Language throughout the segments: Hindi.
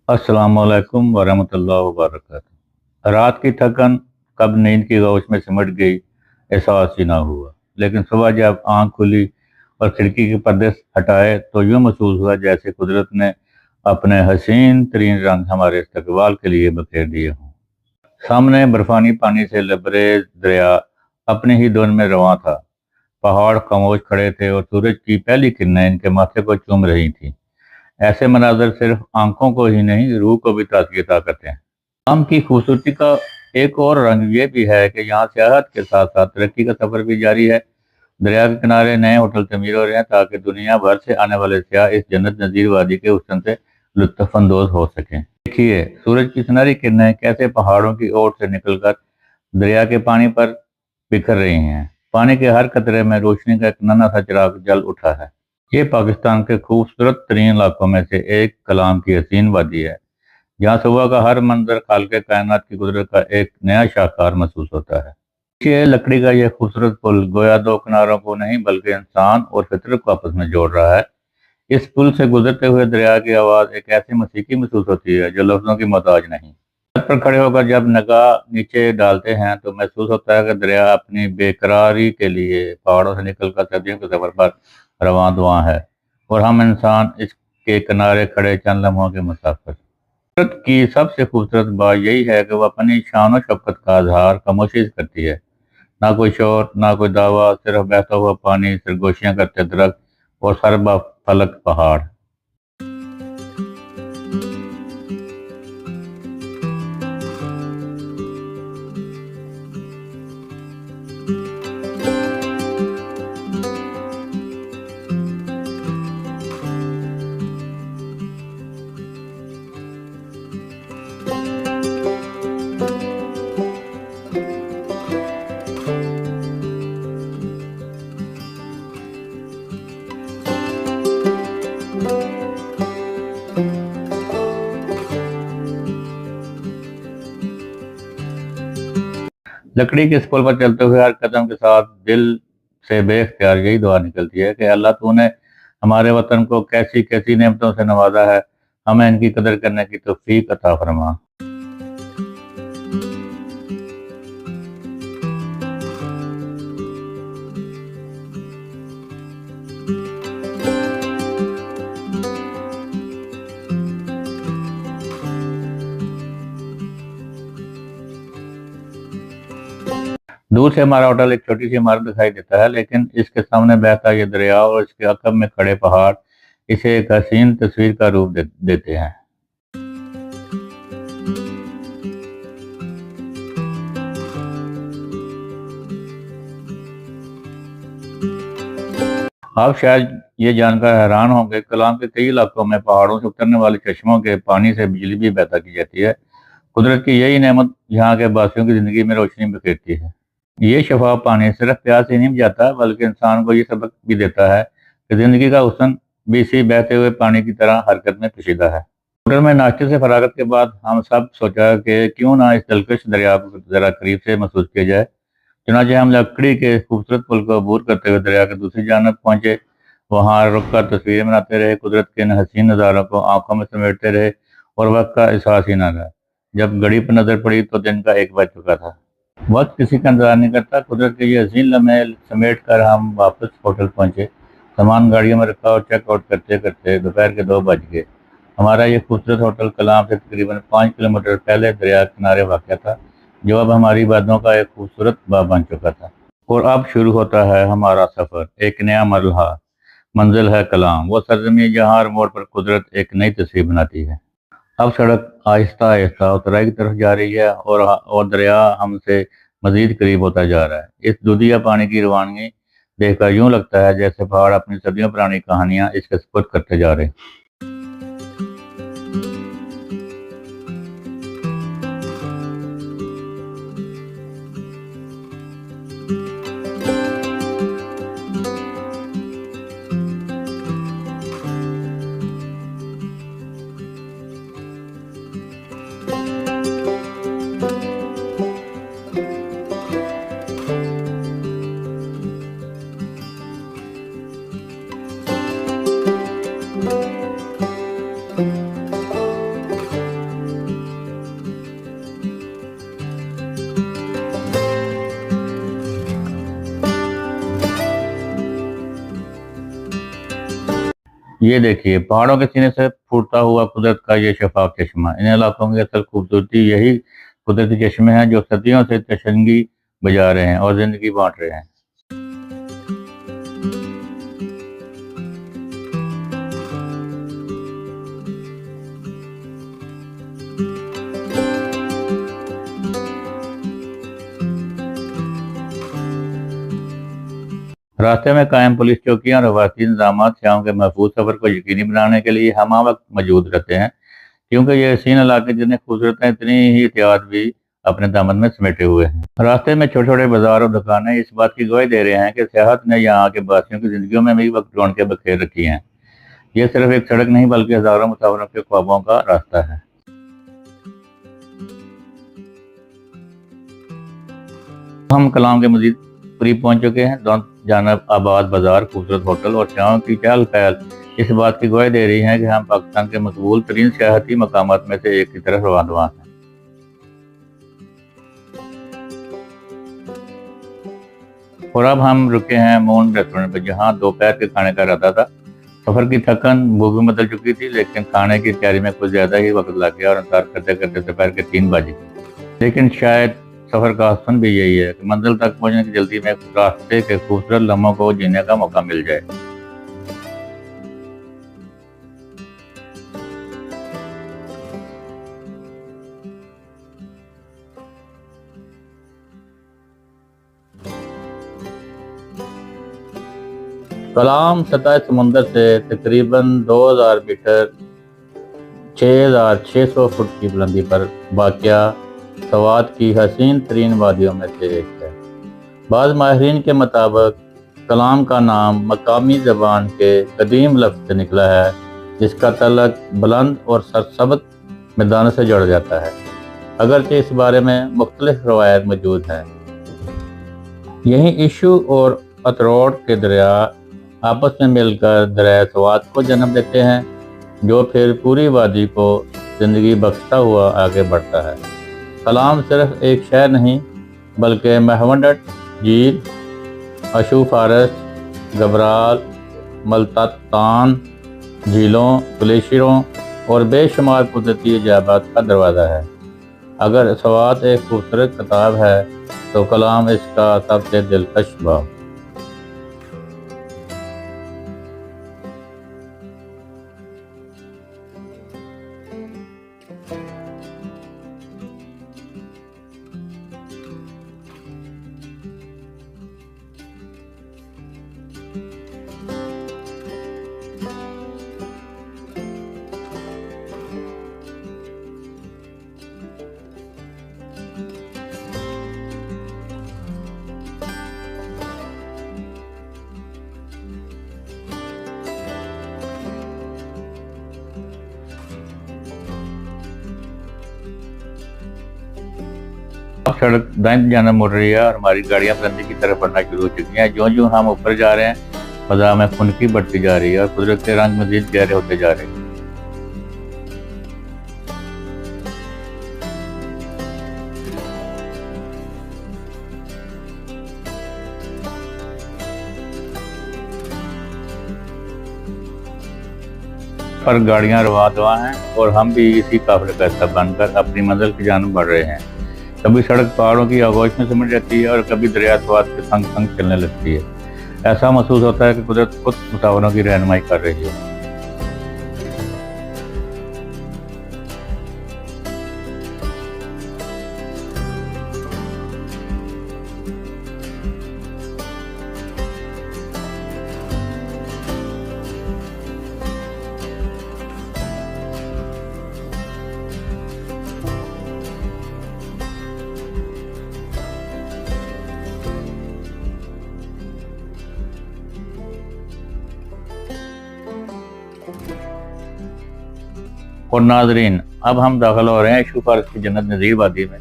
अस्सलामुअलैकुम वरहमतुल्लाहि वबरकातुहू। रात की थकन कब नींद की गौश में सिमट गई, एहसास ही ना हुआ। लेकिन सुबह जब आंख खुली और खिड़की के पर्दे हटाए तो यूं महसूस हुआ जैसे कुदरत ने अपने हसीन तरीन रंग हमारे इस्तकबाल के लिए बखेर दिए हों। सामने बर्फानी पानी से लबरेज दरिया अपनी ही धुन में रवां था। पहाड़ खामोश खड़े थे और सूरज की पहली किरणें इनके माथे को चूम रही थीं। ऐसे मनाजर सिर्फ आंखों को ही नहीं, रूह को भी ताजगी अता करते हैं। आम की खूबसूरती का एक और रंग ये भी है कि यहाँ सियाहत के साथ साथ तरक्की का सफर भी जारी है। दरिया के किनारे नए होटल तमीर हो रहे हैं ताकि दुनिया भर से आने वाले सियाह इस जन्नत नजीर वादी के हुस्न से लुत्फानंदोज हो सकें। देखिए सूरज की सुनहरी किरणें कैसे पहाड़ों की ओर से निकलकर दरिया के पानी पर बिखर रही हैं। पानी के हर कतरे में रोशनी का एक नन्हा सा चिराग जल उठा है। ये पाकिस्तान के खूबसूरत तरीन इलाकों में से एक कलाम की हसीन वादी है, जहाँ सुबह का हर मंजर खालके कायनात की कुदरत का एक नया शाहकार महसूस होता है। ये लकड़ी का यह खूबसूरत पुल गोया दो किनारों को नहीं बल्कि इंसान और फितरत को आपस में जोड़ रहा है। इस पुल से गुजरते हुए दरिया की आवाज़ एक ऐसी मौसीकी महसूस होती है जो लफ्ज़ों की मोहताज नहीं। छत पर खड़े होकर जब निगाह नीचे डालते हैं तो महसूस होता है कि दरिया अपनी बेकरारी के लिए पहाड़ों से निकलकर सदियों के सफर पर रवां दुआ है और हम इंसान इसके किनारे खड़े चंद लम्हों के मुसाफिर। कुदरत की सबसे खूबसूरत बात यही है कि वह अपनी शान और शौकत का इजहार खामोशी से करती है। ना कोई शोर, ना कोई दावा, सिर्फ बहता हुआ पानी, सरगोशियां करते दरख्त और सरबा फलक पहाड़। लकड़ी के इस पुल पर चलते हुए हर कदम के साथ दिल से बेख्तियार यही दुआ निकलती है कि अल्लाह तूने हमारे वतन को कैसी कैसी नेमतों से नवाजा है, हमें इनकी कदर करने की तौफीक अता फरमा। दूर से हमारा होटल एक छोटी सी इमारत दिखाई देता है, लेकिन इसके सामने बहता ये दरिया और इसके अकब में खड़े पहाड़ इसे एक हसीन तस्वीर का रूप देते हैं। आप शायद ये जानकर हैरान होंगे, कलाम के कई इलाकों में पहाड़ों से उतरने वाले चश्मों के पानी से बिजली भी पैदा की जाती है। कुदरत की यही नेमत यहाँ के वासियों की जिंदगी में रोशनी बिखेरती है। ये शफाफ पानी सिर्फ प्यास ही नहीं बुझाता बल्कि इंसान को ये सबक भी देता है कि जिंदगी का हुस्न भी इसी बहते हुए पानी की तरह हरकत में कशीदा है। होटल में नाश्ते से फरागत के बाद हम सब सोचा कि क्यों ना इस दिलकश दरिया को जरा करीब से महसूस किया जाए। चुनाचे हम लकड़ी के खूबसूरत पुल को अबूर करते हुए दरिया के दूसरी जानब पहुंचे। वहां रुककर तस्वीरें बनाते रहे, कुदरत के इन हसीन नज़ारों को आंखों में समेटते रहे और वक्त का एहसास ही ना रहा। जब घड़ी पर नजर पड़ी तो दिन का 1 बज चुका था। वक्त किसी का इंतजार नहीं करता। कुदरत के ये हसीन लम्हे समेट कर हम वापस होटल पहुंचे। सामान गाड़ियों में रखा और चेकआउट करते करते दोपहर के 2 बज गए। हमारा ये खूबसूरत होटल कलाम से तकरीबन 5 किलोमीटर पहले दरिया किनारे वाक़ था, जो अब हमारी बातों का एक खूबसूरत बाब बन चुका था। और अब शुरू होता है हमारा सफ़र, एक नया मरहला। मंजिल है कलाम, वो सरजमी जहाँ हर मोड़ पर कुदरत एक नई तस्वीर बनाती है। अब सड़क आहिस्ता आहिस्ता उतराई की तरफ जा रही है और दरिया हमसे मजीद करीब होता जा रहा है। इस दूधिया पानी की रवानगी देखकर यूं लगता है जैसे पहाड़ अपनी सदियों पुरानी कहानियां इसके सुपुर्द करते जा रहे हैं। ये देखिए, पहाड़ों के सीने से फूटता हुआ कुदरत का ये शफाफ चश्मा। इन इलाकों की असल खूबसूरती यही कुदरती चश्मे हैं जो सदियों से तशंगी बजा रहे हैं और जिंदगी बांट रहे हैं। रास्ते में कायम पुलिस चौकियां और रवायती इंतजाम शाम के महफूज सफर को यकीनी बनाने के लिए हम वक्त मौजूद रहते हैं, क्योंकि ये हसीन इलाके जिन्हें खूबसूरत हैं, इतनी ही एहतियात भी अपने दामन में समेटे हुए हैं। रास्ते में छोटे छोटे बाजार और दुकानें इस बात की गवाही दे रहे हैं कि सियाहत ने यहाँ के वासियों की जिंदगियों में भी वक्त रौनकें बखेर रखी हैं। ये सिर्फ एक सड़क नहीं बल्कि हजारों मुसाफिरों के ख्वाबों का रास्ता है। हम कलाम के मजीद करीब पहुंच चुके हैं। दोनों जानब आबाद बाजार, खूबसूरत होटल और शाम की चहल पहल इस बात की गवाही दे रही है कि हम पाकिस्तान के मकबूल तरीन सियाहती मकामात में से एक की तरफ रवाना हैं। और अब हम रुके हैं मून रेस्टोरेंट पर, जहां दोपहर के खाने का इरादा था। सफर की थकन भूख भी बदल चुकी थी, लेकिन खाने की तैयारी में कुछ ज्यादा ही वक्त लग गया और इंतजार करते करते दोपहर के 3 बज गए। लेकिन शायद सफर का हसन भी यही है कि मंजिल तक पहुंचने की जल्दी में रास्ते के खूबसूरत लम्हों को जीने का मौका मिल जाए। कलाम सतह समुंदर से तकरीबन 2000 मीटर 6600 फुट की बुलंदी पर वाक़या सवात की हसीन तरीन वादियों में से एक है। बाज़ माहिरीन के मुताबिक कलाम का नाम मकामी ज़बान के कदीम लफ्ज़ से निकला है, जिसका तल्लुक़ बुलंद और सरसब्ज़ मैदान से जुड़ जाता है। अगरचे इस बारे में मुख्तलिफ रवायत मौजूद हैं। यही इशू और अतरोड़ के दरिया आपस में मिलकर दरिया सवात को जन्म देते हैं, जो फिर पूरी वादी को ज़िंदगी बख्शता हुआ आगे बढ़ता है। कलाम सिर्फ एक शहर नहीं बल्कि महवंड झील, अशू फारस, गबराल, मल्तान झीलों, ग्लेशियरों और बेशुमार कुदरती अजायबात का दरवाज़ा है। अगर सवात एक खूबसूरत किताब है तो कलाम इसका सबसे दिलकश बाब। अब सड़क दाएं जानब मुड़ रही है और हमारी गाड़ियां बुलंदी की तरफ बढ़ना शुरू हो चुकी हैं। जो जो हम ऊपर जा रहे हैं, फजा में खुनकी बढ़ती जा रही है और कुदरत के रंग मजीद गहरे होते जा रहे हैं। पर गाड़ियां रवा दवा हैं और हम भी इसी काफिले का हिस्सा बनकर अपनी मंजिल की जानब बढ़ रहे हैं। कभी सड़क पहाड़ों की आगोश में सिमट जाती है और कभी दरिया स्वाद के संग संग चलने लगती है। ऐसा महसूस होता है कि कुदरत खुद मुसाफिरों की रहनुमाई कर रही है। और नाजरीन, अब हम दाखिल हो रहे हैं इशू फारस की जन्नत नज़ीर वादी में।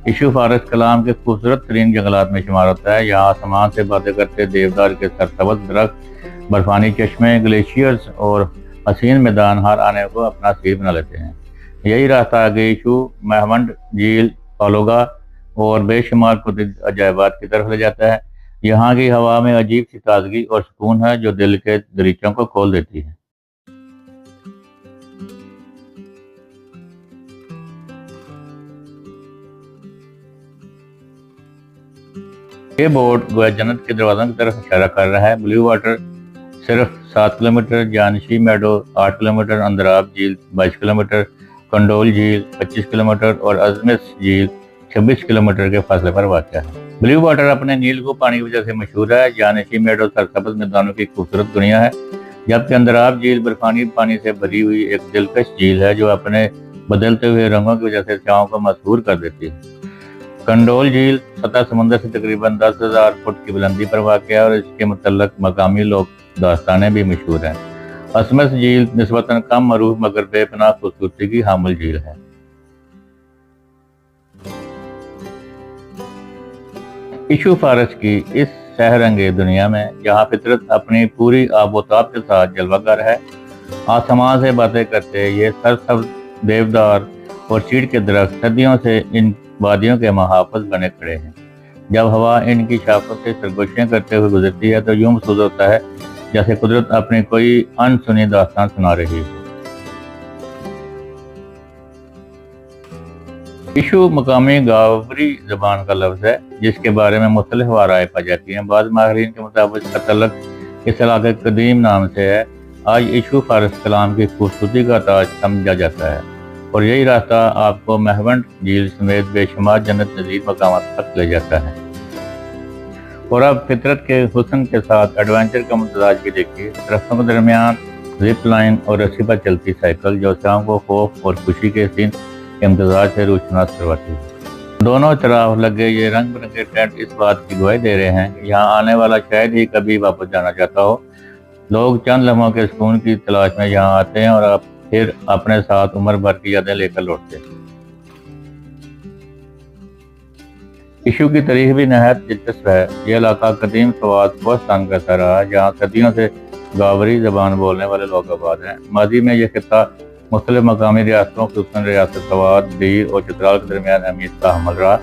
इशू फारस कलाम के खूबसूरत तरीन जंगलात में शुमार होता है। यहाँ आसमान से बातें करते देवदार के सरसब्ज़ दरख्त, बर्फानी चश्मे, ग्लेशियर्स और हसीन मैदान हर आने को अपना सीर बना लेते हैं। यही रास्ता आगे इशू, महवंड झील, पालोगा और बेशुमार कुदरती अजायबात की तरफ ले जाता है। यहाँ की हवा में अजीब सी ताजगी और सुकून है जो दिल के दरीचों को खोल देती है। ये बोर्ड गोया जन्नत के दरवाज़ों की तरफ इशारा कर रहा है। ब्लू वाटर सिर्फ 7 किलोमीटर, जानशी मेडो 8 किलोमीटर, अंदराब झील 22 किलोमीटर, कंडोल झील 25 किलोमीटर और अजमिस झील 26 किलोमीटर के फासले पर वाक़ है। ब्लू वाटर अपने नील को पानी की वजह से मशहूर है। जानशी मेडो सरसब्ज़ मैदानों की खूबसूरत दुनिया है, जबकि अंदराब झील बर्फानी पानी से भरी हुई एक दिलकश झील है जो अपने बदलते हुए रंगों की वजह से सियाहों को मशहूर कर देती है। कंडोल झील सतह समुद्र से तकरीबन 10,000 फुट की बुलंदी पर वाक़ है और इसके मुतल्लक मकामी लोग दास्तानें भी मशहूर हैं। असमस झील निस्बतन कम मरूफ मगर बेपनाह खूबसूरती की हामिल झील है। इशू फारस की इस सहरंगे दुनिया में जहाँ फितरत अपनी पूरी आबोताब के साथ जलवागर है, आसमान से बातें करते ये सरसब्ज देवदार और चीड़ के दरख्त सदियों से इन वादियों के महाफिज बने खड़े हैं। जब हवा इनकी शाखों से सरगोशियां करते हुए गुजरती है तो यूं महसूस होता है जैसे कुदरत अपनी कोई अनसुनी दास्तान सुना रही हो। इशू मकामी गावरी जबान का लफ्ज है जिसके बारे में मुख्तलिफ राय पाई जाती हैं। बाद माहिरीन के मुताबिक इसका तल्लुक इस इलाके के कदीम नाम से है। आज इशू फारस कलाम की खूबसूरती का ताज समझा जाता है और यही रास्ता आपको महवंड झील समेत बेशुमार जन्नत नज़ीर मकामात तक ले जाता है। और अब फितरत के हुस्न के साथ एडवेंचर का मुतजाज भी देखिए। दरख्तों के दरमियान जिप लाइन और रस्सी पर चलती साइकिल जो शाम को खौफ और खुशी के सीन के इम्तजाज से रूशनास करवाती है। दोनों तरफ लगे ये रंग बिरंगे टेंट इस बात की गवाही दे रहे हैं कि यहाँ आने वाला शायद ही कभी वापस जाना चाहता हो। लोग चंद लम्हों के सुकून की तलाश में यहाँ आते हैं और अब फिर अपने साथ उम्र भर की यादें लेकर लौटते हैं। इशू की तारीख भी नहायत दिलचस्प है। यह इलाका कदीम सवाद कोस्तान का सा रहा जहाँ सदियों से गावरी जबान बोलने वाले लोग आबाद हैं। माजी में यह खिता मुख्तलिफ मकामी रियासतों खुसूसन रियासत सवाद, बीर और चित्राल के दरमियान अहमियत का हमल रहा।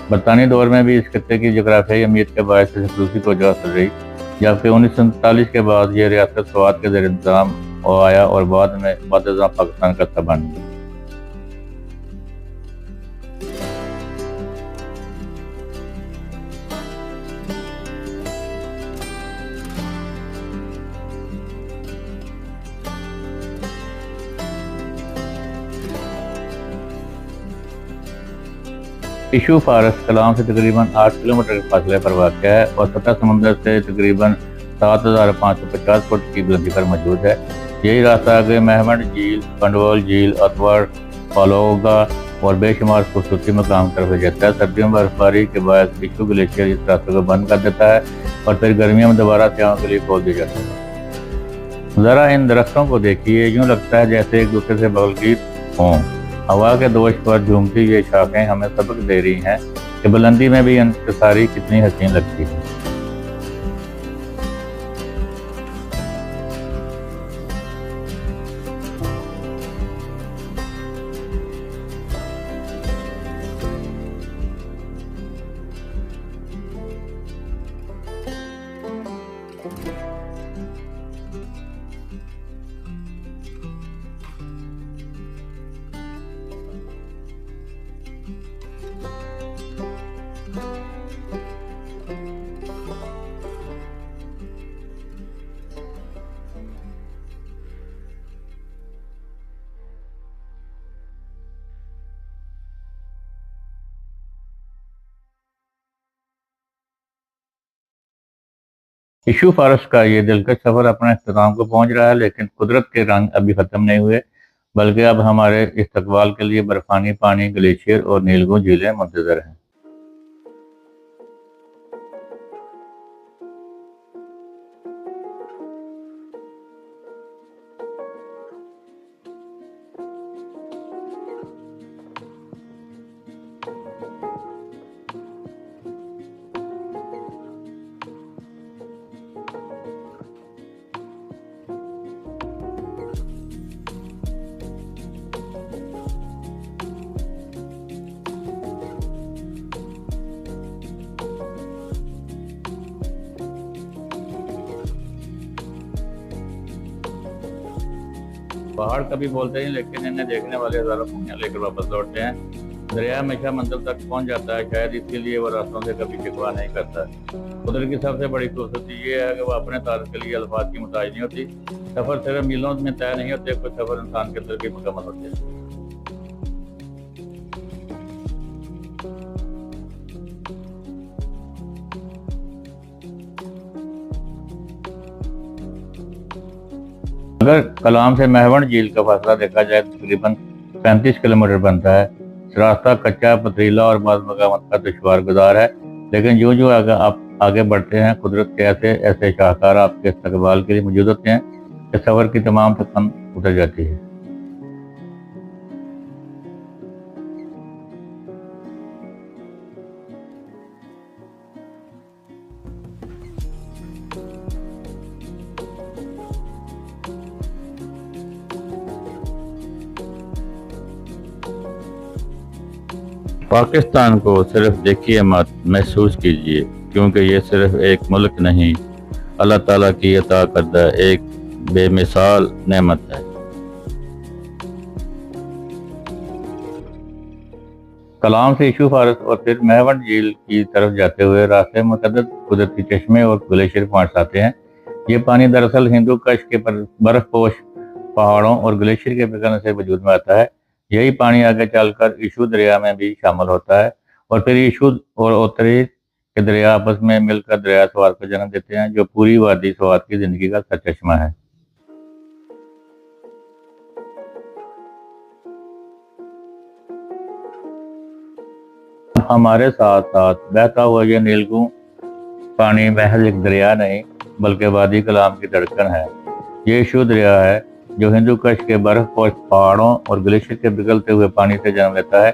बरतानी दौर में भी इस खत्ते की जोग्राफियाई अहमियत के बायस से खसूसी तवज्जो हासिल रही, जबकि 1947 के बाद यह रियासत सवाद के ज़ेर इंतज़ाम आया और बाद में पाकिस्तान का हिस्सा बन गया। इशू फारस कलाम से तकरीबन 8 किलोमीटर के फासले पर वाक़ है और सतह समुद्र से तकरीबन 7,550 फुट की बुलंदी पर मौजूद है। यही रास्ता आगे महवंड झील, कंडोल झील, अतवर, पालोगा और बेशुमार खूबसूरती मकाम तरफ ले जाता है। सर्दियों में बर्फबारी के बाद इशू ग्लेशियर इस रास्ते को बंद कर देता है और फिर गर्मियों में दोबारा सियाहों के लिए खोल दिया जाता है। ज़रा इन दरख्तों को देखिए, यूँ लगता है जैसे एक दूसरे से बगलगीर हों। हवा के दोष पर झूमती ये शाखें हमें सबक दे रही हैं कि बुलंदी में भी इंतसारी कितनी हसीन लगती है। इशू फारस का ये दिलकश सफर अपने अख्ताम को पहुंच रहा है, लेकिन कुदरत के रंग अभी खत्म नहीं हुए, बल्कि अब हमारे इस्तकबाल के लिए बर्फानी पानी, ग्लेशियर और नीलगू झीलें मुंतजर हैं। पहाड़ कभी बोलते हैं, लेकिन इन्हें देखने वाले हजारों दुनिया लेकर वापस लौटते हैं। दरिया हमेशा मंजिल तक पहुंच जाता है, शायद इसीलिए वो रास्तों से कभी शिकवा नहीं करता। कुदरत की सबसे बड़ी खूबसूरती ये है कि वो अपने तारुफ के लिए अल्फाज की मुताज नहीं होती। सफ़र सिर्फ मीलों में तय नहीं होते, कुछ सफ़र इंसान के अंदर भी मुकम्मल होते हैं। अगर कलाम से महवंड झील का फासला देखा जाए तो तकरीबन 35 किलोमीटर बनता है। रास्ता कच्चा, पथरीला और बाज़ मकामात का दुश्वार गुजार है, लेकिन यूं यूं अगर आप आगे बढ़ते हैं, कुदरत के ऐसे ऐसे शाहकार आपके इस्तकबाल के लिए मौजूद होते हैं कि सफ़र की तमाम थकान उतर जाती है। पाकिस्तान को सिर्फ देखिए मत, महसूस कीजिए, क्योंकि ये सिर्फ एक मुल्क नहीं, अल्लाह ताला की अता करदा एक बेमिसाल नेमत है। कलाम से इशू फारस और फिर महवंड झील की तरफ जाते हुए रास्ते में मुतअद्दिद कुदरती चश्मे और ग्लेशियर पॉइंट्स आते हैं। ये पानी दरअसल हिंदू कश के बर्फ पोश पहाड़ों और ग्लेशियर के पिघलने से वजूद में आता है। यही पानी आगे चलकर इशू दरिया में भी शामिल होता है और फिर इशू और ओतरी के दरिया आपस में मिलकर दरिया स्वात को जन्म देते हैं, जो पूरी वादी स्वात की जिंदगी का सरचश्मा है। हमारे साथ साथ बहता हुआ ये नीलगू पानी महज एक दरिया नहीं, बल्कि वादी कलाम की धड़कन है। ये इशू दरिया है जो हिंदू कश के बर्फ पोश पहाड़ों और ग्लेशियर के पिघलते हुए पानी से जन्म लेता है।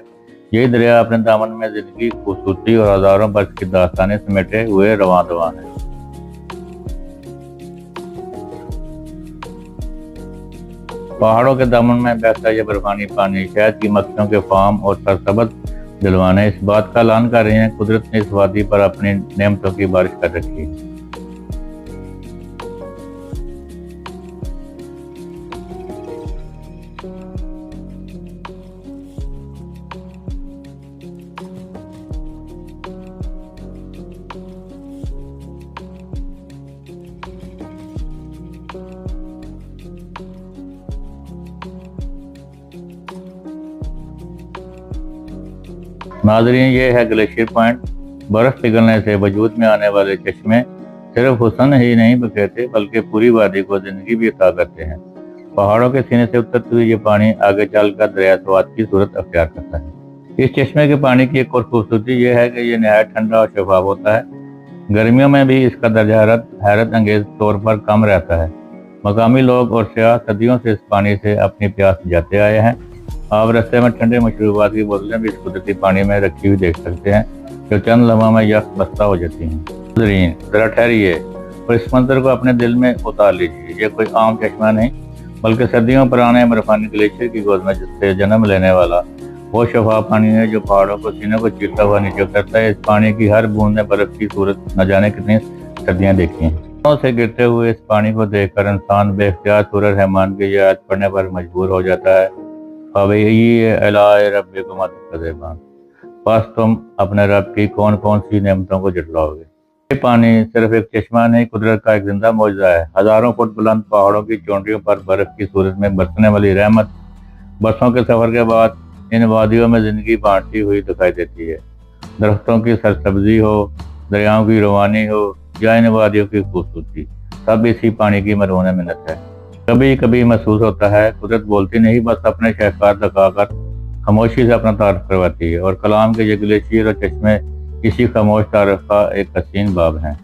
यही दरिया अपने दामन में जिंदगी, खूबसूरती और हजारों बरस की दास्तानें समेटे हुए रवां दवा है। पहाड़ों के दामन में बहता यह बर्फानी पानी शहद की मक्खियों के फार्म और सरसब्ज दिलवाने इस बात का ऐलान कर रहे हैं, कुदरत ने इस वादी पर अपनी नेमतों की बारिश कर रखी है। नाज़रीन, ये है ग्लेशियर पॉइंट। बर्फ पिघलने से वजूद में आने वाले चश्मे सिर्फ हुस्न ही नहीं बखेरते, बल्कि पूरी वादी को जिंदगी भी अता करते हैं। पहाड़ों के सीने से उतरते हुए ये पानी आगे चलकर दरिया स्वात की सूरत अख्तियार करता है। इस चश्मे के पानी की एक और खूबसूरती यह है कि यह नहायत ठंडा और शफाफ होता है। गर्मियों में भी इसका दर्जा हैरत अंगेज तौर पर कम रहता है। मकामी लोग और सयाह सदियों से इस पानी से अपनी प्यास बुझाते आए हैं। आप रास्ते में ठंडे मशरूबात की बोतलें भी इस कुदरती पानी में रखी हुई देख सकते हैं, जो चंद लम्हों में यक बस्ता हो जाती हैं। जरा ठहरिए और इस मंजर को अपने दिल में उतार लीजिए। ये कोई आम चश्मा नहीं, बल्कि सदियों पुराने बर्फानी ग्लेशियर की गोद में जिससे जन्म लेने वाला वो शफाफ पानी है, जो पहाड़ों को सीने को चीरता हुआ नीचे उतरता है। इस पानी की हर बूंद ने बर्फ की सूरत न जाने कितनी सर्दियाँ देखी हैं। से गिरते हुए इस पानी को देखकर इंसान बेख्तियार सूरत रहमान की याद पढ़ने पर मजबूर हो जाता है। रब को मत बस तुम अपने रब की कौन कौन सी नेमतों को जुटलाओगे। ये पानी सिर्फ एक चश्मा नहीं, कुदरत का एक जिंदा मौजूदा है। हजारों फुट बुलंद पहाड़ों की चोटियों पर बर्फ की सूरत में बरसने वाली रहमत बरसों के सफर के बाद इन वादियों में जिंदगी बांटती हुई दिखाई देती है। दरख्तों की सरसब्जी हो, दरियाओं की रवानी हो या इन वादियों की खूबसूरती, सब इसी पानी की मरहून मिन्नत है। कभी कभी महसूस होता है कुदरत बोलती नहीं, बस अपने शहकार दिखाकर खामोशी से अपना तारुफ करवाती है, और कलाम के ये ग्लेशियर और चश्मे इसी खामोश तारुफ का एक हसीन बाब हैं।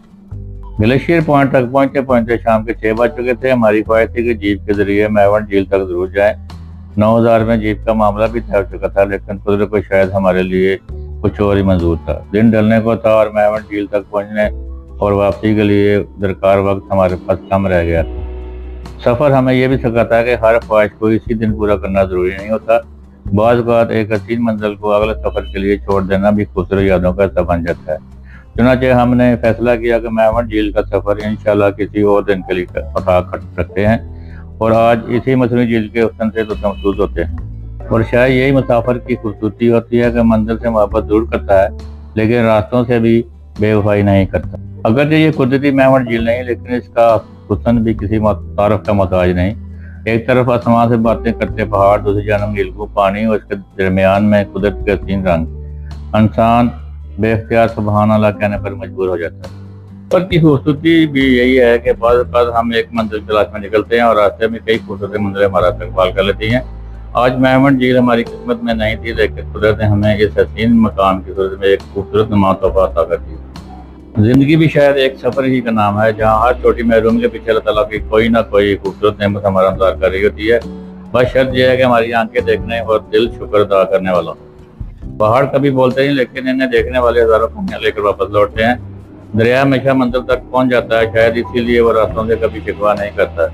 ग्लेशियर पॉइंट तक पहुंचते पहुंचते शाम के 6 बज चुके थे। हमारी ख्वाहिश थी कि जीप के जरिए महवंड झील तक जरूर जाएं। 9000 में जीप का मामला भी तय हो चुका था, लेकिन कुदरत को शायद हमारे लिए कुछ और ही मंजूर था। दिन ढलने को था और महवंड झील तक पहुंचने और वापसी के लिए दरकार वक्त हमारे पास कम रह गया था। सफ़र हमें यह भी सिखाता है कि हर ख्वाहिश को इसी दिन पूरा करना जरूरी नहीं होता। बाज़ बात एक हसीन मंजिल को अगले सफ़र के लिए छोड़ देना भी खूबसूरत यादों का हिस्सा बन जाता है। चुनांचे हमने फैसला किया कि महवंड झील का सफ़र इंशाल्लाह किसी और दिन के लिए पता कर सकते हैं, और आज इसी मसूरी झील के हुस्न से तो महसूस होते हैं। और शायद यही मुसाफिर की खूबसूरती होती है कि मंजिल से मोहब्बत जरूर करता है, लेकिन रास्तों से भी बेवफाई नहीं करता। अगर ये कुदरती मेहमान झील नहीं, लेकिन इसका हुस्न भी किसी तारफ का मोहताज नहीं। एक तरफ आसमान से बातें करते पहाड़, दूसरी जानब नीलकू पानी, और इसके दरमियान में कुदरत के हसीन रंग। इंसान बेख्तियार सुबहान अल्लाह कहने पर मजबूर हो जाता है। पर की खूबसूरती भी यही है कि बाद हम एक मंजिल तलाश में निकलते हैं और रास्ते में कई खूबसूरत मंजिलें हमारा इस्तकबाल कर लेती हैं। आज मेहमान झील हमारी किस्मत में नहीं थी, लेकिन कुदरत ने हमें इस हसीन मकाम की सूरत में एक खूबसूरत नुमा तोहफा अता कर दिया। जिंदगी भी शायद एक सफर ही का नाम है, जहाँ हर छोटी महरूम के पीछे अल्लाह ताला की कोई ना कोई खूबसूरत नेमत हमारा इंतजार कर रही होती है। बस शर्त यह है कि हमारी आंखें देखने और दिल शुक्र अदा करने वाला। पहाड़ कभी बोलते नहीं, लेकिन इन्हें देखने वाले हजारों कहानियां लेकर वापस लौटते हैं। दरिया हमेशा मंजिल तक पहुंच जाता है, शायद इसीलिए वो रास्तों से कभी शिकवा नहीं करता।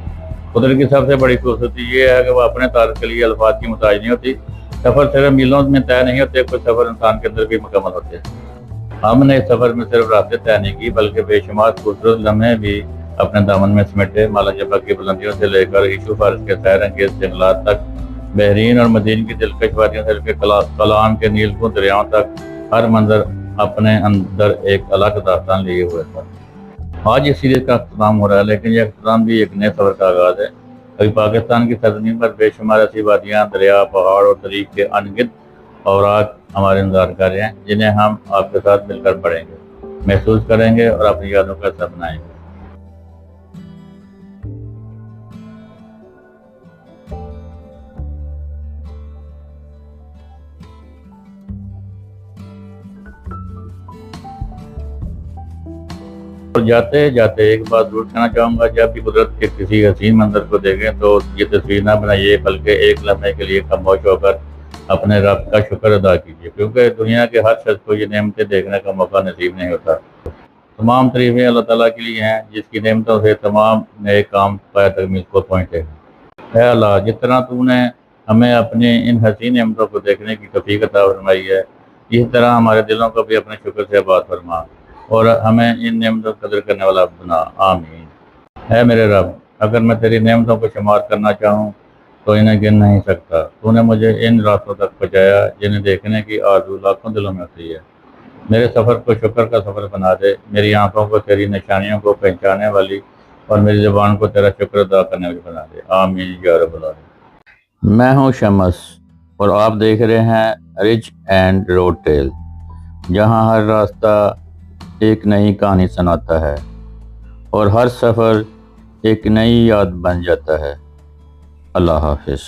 कुदरत की सबसे बड़ी खूबसूरती ये है कि वो अपने तारीफ के लिए अल्फाज की मुताज नहीं होती। सफर सिर्फ मीलों में तय नहीं होते, कुछ सफर इंसान के अंदर भी मुकम्मल होते हैं। हमने इस सफर में सिर्फ रास्ते तय नहीं की, बल्कि बेशुमार खूबसूरत लम्हे भी अपने दामन में समेटे। माला जबा की बुलंदियों से लेकर ईशू फारस के सैर अंगेज जंगलात तक, बहरीन और मदीन की दिलकश वादियों से लेकर कलान के नीलकू दरियाओं तक, हर मंजर अपने अंदर एक अलग दास्तान लिए हुए था। आज इस सीरीज का अख्ताम हो रहा है, लेकिन यह अख्ताम भी एक नए सफर का आगाज है। अभी पाकिस्तान की सरजमीन पर बेशुमार ऐसी वादियाँ, दरिया, पहाड़ और तरीक के अनगिनत औराक हमारे इंतजार कर रहे हैं, जिन्हें हम आपके साथ मिलकर पढ़ेंगे, महसूस करेंगे और अपनी यादों का हिस्सा बनाएंगे। और जाते जाते एक बात जरूर कहना चाहूँगा, जब भी कुदरत के किसी हसीन मंजर को देखें तो ये तस्वीर ना बनाइए, बल्कि एक लम्हे के लिए खामोश होकर अपने रब का शुक्र अदा कीजिए, क्योंकि दुनिया के हर शख्स को ये नेमतें देखने का मौका नसीब नहीं होता। तमाम तरीफें अल्लाह ताला के लिए हैं, जिसकी नेमतों से तमाम नए काम पाया तक मुझको पहुँचे हैं। है अल्लाह, जिस तरह तूने हमें अपने इन हसीन नेमतों को देखने की तौफीक अता फरमाई है, इसी तरह हमारे दिलों को भी अपने शुक्र से आबाद फरमा और हमें इन नेमतों की कदर करने वाला बना। आमीन। है मेरे रब, अगर मैं तेरी नेमतों को शुमार करना चाहूँ तो इन्हें गिन नहीं सकता। तूने मुझे इन रास्तों तक पहुँचाया जिन्हें देखने की आरज़ू लाखों दिलों में होती है। मेरे सफ़र को शुक्र का सफ़र बना दे, मेरी आंखों को तेरी निशानियों को पहचाने वाली और मेरी ज़ुबान को तेरा शुक्र अदा करने वाली बना दे। आमीन या रब्बल आलमीन। मैं हूँ शमस और आप देख रहे हैं रिच एंड रोड टेल, जहाँ हर रास्ता एक नई कहानी सुनाता है और हर सफ़र एक नई याद बन जाता है। अल्लाह हाफिज़।